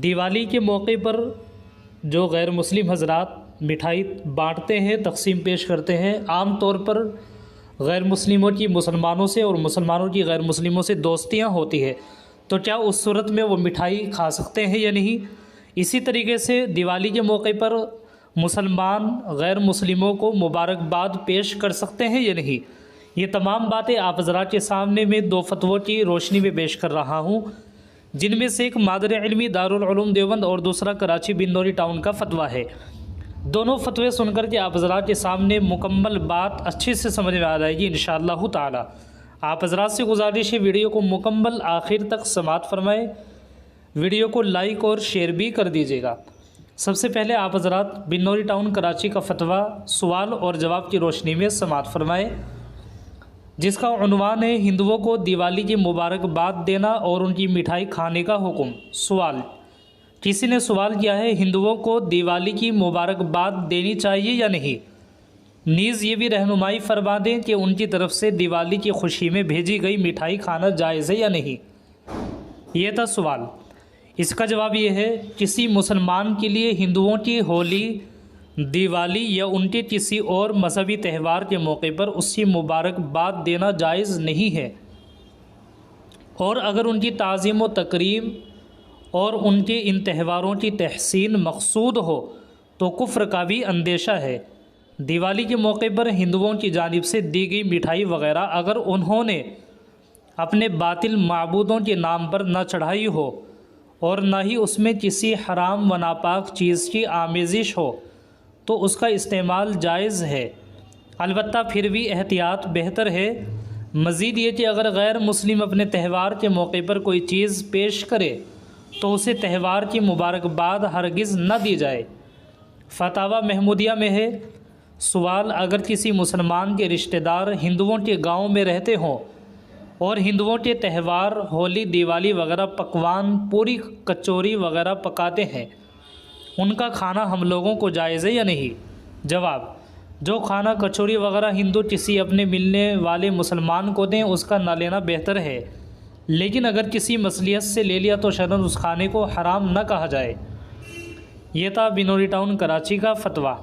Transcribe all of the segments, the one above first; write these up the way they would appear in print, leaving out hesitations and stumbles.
دیوالی کے موقع پر جو غیر مسلم حضرات مٹھائی بانٹتے ہیں، تقسیم پیش کرتے ہیں، عام طور پر غیر مسلموں کی مسلمانوں سے اور مسلمانوں کی غیر مسلموں سے دوستیاں ہوتی ہے، تو کیا اس صورت میں وہ مٹھائی کھا سکتے ہیں یا نہیں؟ اسی طریقے سے دیوالی کے موقع پر مسلمان غیر مسلموں کو مبارکباد پیش کر سکتے ہیں یا نہیں؟ یہ تمام باتیں آپ حضرات کے سامنے میں دو فتووں کی روشنی میں پیش کر رہا ہوں، جن میں سے ایک مادر علمی دارالعلوم دیوبند اور دوسرا کراچی بنوری ٹاؤن کا فتویٰ ہے۔ دونوں فتوے سن کر کے آپ حضرات کے سامنے مکمل بات اچھے سے سمجھ میں آ جائے گی انشاءاللہ تعالی۔ آپ حضرات سے گزارش ہے ویڈیو کو مکمل آخر تک سماعت فرمائیں، ویڈیو کو لائک اور شیئر بھی کر دیجیے گا۔ سب سے پہلے آپ حضرات بنوری ٹاؤن کراچی کا فتویٰ سوال اور جواب کی روشنی میں سماعت فرمائیں، جس کا عنوان ہے ہندوؤں کو دیوالی کی مبارکباد دینا اور ان کی مٹھائی کھانے کا حکم۔ سوال، کسی نے سوال کیا ہے ہندوؤں کو دیوالی کی مبارکباد دینی چاہیے یا نہیں؟ نیز یہ بھی رہنمائی فرما دیں کہ ان کی طرف سے دیوالی کی خوشی میں بھیجی گئی مٹھائی کھانا جائز ہے یا نہیں؟ یہ تھا سوال۔ اس کا جواب یہ ہے، کسی مسلمان کے لیے ہندوؤں کی ہولی، دیوالی یا ان کے کسی اور مذہبی تہوار کے موقع پر اس کی مبارکباد دینا جائز نہیں ہے، اور اگر ان کی تعظیم و تکریم اور ان کے ان تہواروں کی تحسین مقصود ہو تو کفر کا بھی اندیشہ ہے۔ دیوالی کے موقع پر ہندوؤں کی جانب سے دی گئی مٹھائی وغیرہ اگر انہوں نے اپنے باطل معبودوں کے نام پر نہ چڑھائی ہو اور نہ ہی اس میں کسی حرام و ناپاک چیز کی آمیزش ہو تو اس کا استعمال جائز ہے، البتہ پھر بھی احتیاط بہتر ہے۔ مزید یہ کہ اگر غیر مسلم اپنے تہوار کے موقع پر کوئی چیز پیش کرے تو اسے تہوار کی مبارکباد ہرگز نہ دی جائے۔ فتاوی محمودیہ میں ہے۔ سوال، اگر کسی مسلمان کے رشتہ دار ہندوؤں کے گاؤں میں رہتے ہوں اور ہندوؤں کے تہوار ہولی، دیوالی وغیرہ پکوان، پوری، کچوری وغیرہ پکاتے ہیں، ان کا کھانا ہم لوگوں کو جائز ہے یا نہیں؟ جواب، جو کھانا کچوری وغیرہ ہندو کسی اپنے ملنے والے مسلمان کو دیں اس کا نہ لینا بہتر ہے، لیکن اگر کسی مصلحت سے لے لیا تو شرعاً اس کھانے کو حرام نہ کہا جائے۔ یہ تھا بنوری ٹاؤن کراچی کا فتویٰ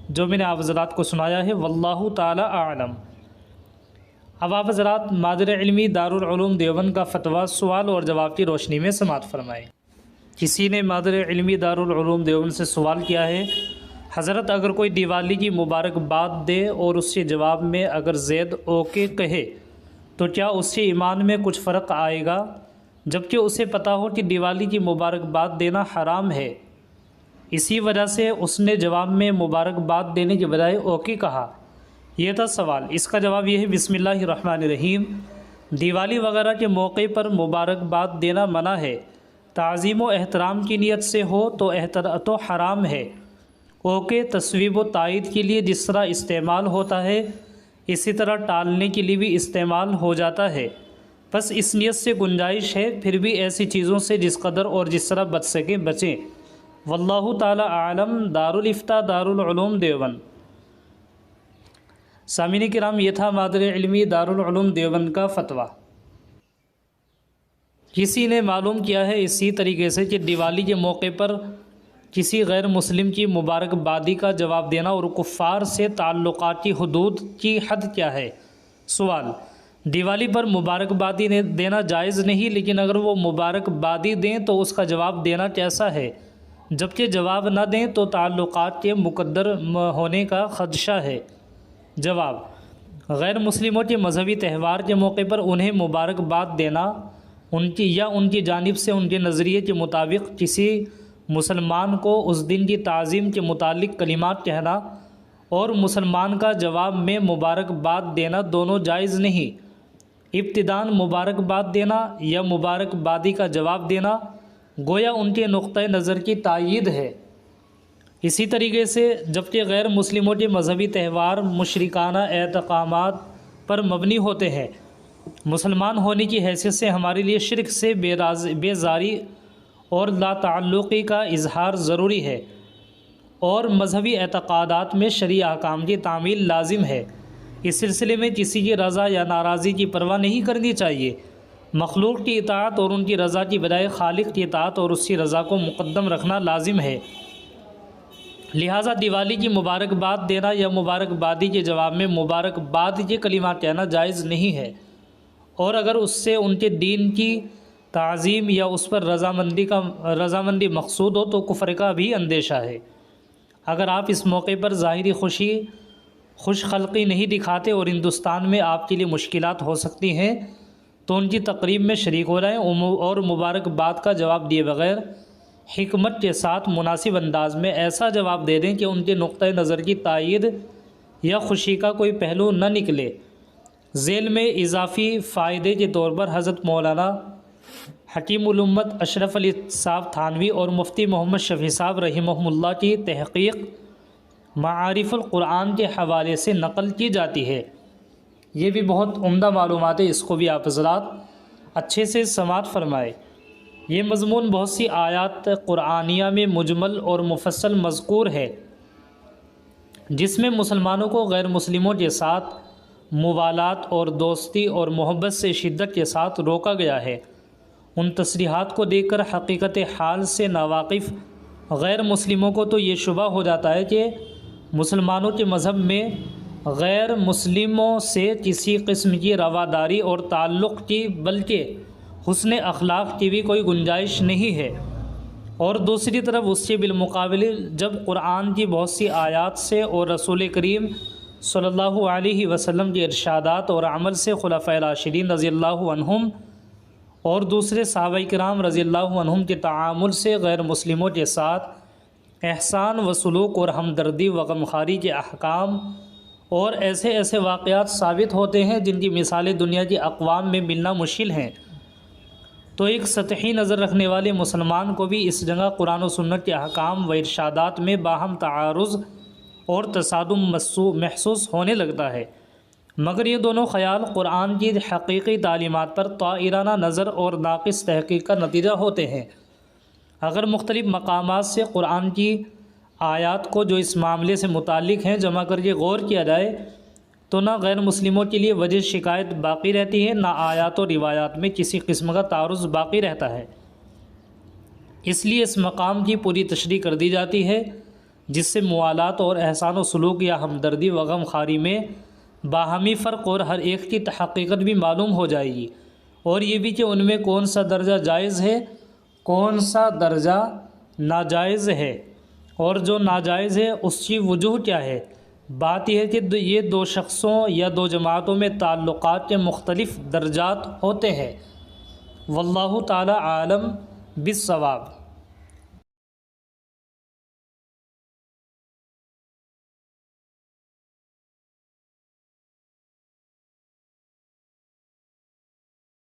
جو میں نے آپ حضرات کو سنایا ہے، واللہ تعالی اعلم۔ اب آپ حضرات مادر علمی دارالعلوم دیوبند کا فتویٰ سوال اور جواب کی روشنی میں سماعت فرمائیں۔ کسی نے مادر علمی دارالعلوم دیوبند سے سوال کیا ہے، حضرت اگر کوئی دیوالی کی مبارکباد دے اور اس کے جواب میں اگر زید اوکے کہے تو کیا اس کے ایمان میں کچھ فرق آئے گا، جبکہ اسے پتہ ہو کہ دیوالی کی مبارکباد دینا حرام ہے؟ اسی وجہ سے اس نے جواب میں مبارکباد دینے کے بجائے اوکے کہا۔ یہ تھا سوال۔ اس کا جواب یہ ہے، بسم اللہ الرحمن الرحیم، دیوالی وغیرہ کے موقع پر مبارکباد دینا منع ہے۔ تعظیم و احترام کی نیت سے ہو تو حرام ہے۔ اوکے تصویب و تائید کے لیے جس طرح استعمال ہوتا ہے اسی طرح ٹالنے کے لیے بھی استعمال ہو جاتا ہے، بس اس نیت سے گنجائش ہے، پھر بھی ایسی چیزوں سے جس قدر اور جس طرح بچ سکیں بچیں۔ واللہ تعالی اعلم۔ دارالفتاء دارالعلوم دیوبند۔ سامعین کرام، یہ تھا مادر علمی دارالعلوم دیوبند کا فتویٰ۔ کسی نے معلوم کیا ہے اسی طریقے سے کہ دیوالی کے موقع پر کسی غیر مسلم کی مبارکبادی کا جواب دینا اور کفار سے تعلقات کی حدود کی حد کیا ہے؟ سوال، دیوالی پر مبارکبادی دینا جائز نہیں، لیکن اگر وہ مبارکبادی دیں تو اس کا جواب دینا کیسا ہے؟ جبکہ جواب نہ دیں تو تعلقات کے مقدر ہونے کا خدشہ ہے۔ جواب، غیر مسلموں کے مذہبی تہوار کے موقع پر انہیں مبارکباد دینا، ان کی جانب سے ان کے نظریے کے مطابق کسی مسلمان کو اس دن کی تعظیم کے متعلق کلمات کہنا اور مسلمان کا جواب میں مبارکباد دینا دونوں جائز نہیں۔ ابتداءً مبارکباد دینا یا مبارکبادی کا جواب دینا گویا ان کے نقطۂ نظر کی تائید ہے۔ اسی طریقے سے جبکہ غیر مسلموں کے مذہبی تہوار مشرکانہ اعتقادات پر مبنی ہوتے ہیں، مسلمان ہونے کی حیثیت سے ہمارے لیے شرک سے بیزاری اور لا تعلقی کا اظہار ضروری ہے، اور مذہبی اعتقادات میں شرعی احکام کی تعمیل لازم ہے۔ اس سلسلے میں کسی کی رضا یا ناراضی کی پرواہ نہیں کرنی چاہیے، مخلوق کی اطاعت اور ان کی رضا کی بجائے خالق کی اطاعت اور اس کی رضا کو مقدم رکھنا لازم ہے۔ لہٰذا دیوالی کی مبارکباد دینا یا مبارکبادی کے جواب میں مبارکباد کے کلمات کہنا جائز نہیں ہے، اور اگر اس سے ان کے دین کی تعظیم یا اس پر رضامندی مقصود ہو تو کفر کا بھی اندیشہ ہے۔ اگر آپ اس موقع پر ظاہری خوش خلقی نہیں دکھاتے اور ہندوستان میں آپ کے لیے مشکلات ہو سکتی ہیں تو ان کی تقریب میں شریک ہو جائیں اور مبارکباد کا جواب دیے بغیر حکمت کے ساتھ مناسب انداز میں ایسا جواب دے دیں کہ ان کے نقطہ نظر کی تائید یا خوشی کا کوئی پہلو نہ نکلے۔ ذیل میں اضافی فائدے کے طور پر حضرت مولانا حکیم الامت اشرف علی صاحب تھانوی اور مفتی محمد شفیع صاحب رحمہم اللہ کی تحقیق معارف القرآن کے حوالے سے نقل کی جاتی ہے۔ یہ بھی بہت عمدہ معلومات ہے، اس کو بھی آپ حضرات اچھے سے سماعت فرمائے۔ یہ مضمون بہت سی آیات قرآنیہ میں مجمل اور مفصل مذکور ہے، جس میں مسلمانوں کو غیر مسلموں کے ساتھ موالات اور دوستی اور محبت سے شدت کے ساتھ روکا گیا ہے۔ ان تصریحات کو دیکھ کر حقیقت حال سے ناواقف غیر مسلموں کو تو یہ شبہ ہو جاتا ہے کہ مسلمانوں کے مذہب میں غیر مسلموں سے کسی قسم کی رواداری اور تعلق کی بلکہ حسن اخلاق کی بھی کوئی گنجائش نہیں ہے، اور دوسری طرف اس کے بالمقابل جب قرآن کی بہت سی آیات سے اور رسول کریم صلی اللہ علیہ وسلم کے ارشادات اور عمل سے خلفائے راشدین رضی اللہ عنہم اور دوسرے صحابہ کرام رضی اللہ عنہم کے تعامل سے غیر مسلموں کے ساتھ احسان و سلوک اور ہمدردی و غمخواری کے احکام اور ایسے واقعات ثابت ہوتے ہیں جن کی مثالیں دنیا کی اقوام میں ملنا مشکل ہیں، تو ایک سطحی نظر رکھنے والے مسلمان کو بھی اس جگہ قرآن و سنت کے احکام و ارشادات میں باہم تعارض اور تصادم محسوس ہونے لگتا ہے، مگر یہ دونوں خیال قرآن کی حقیقی تعلیمات پر طائرانہ نظر اور ناقص تحقیق کا نتیجہ ہوتے ہیں۔ اگر مختلف مقامات سے قرآن کی آیات کو جو اس معاملے سے متعلق ہیں جمع کر کے غور کیا جائے تو نہ غیر مسلموں کے لیے وجہ شکایت باقی رہتی ہے، نہ آیات و روایات میں کسی قسم کا تعارض باقی رہتا ہے۔ اس لیے اس مقام کی پوری تشریح کر دی جاتی ہے، جس سے موالات اور احسان و سلوک یا ہمدردی و غمخواری میں باہمی فرق اور ہر ایک کی حقیقت بھی معلوم ہو جائے گی، اور یہ بھی کہ ان میں کون سا درجہ جائز ہے، کون سا درجہ ناجائز ہے، اور جو ناجائز ہے اس کی وجوہ کیا ہے۔ بات یہ ہے کہ یہ دو شخصوں یا دو جماعتوں میں تعلقات کے مختلف درجات ہوتے ہیں۔ واللہ تعالی عالم بالصواب۔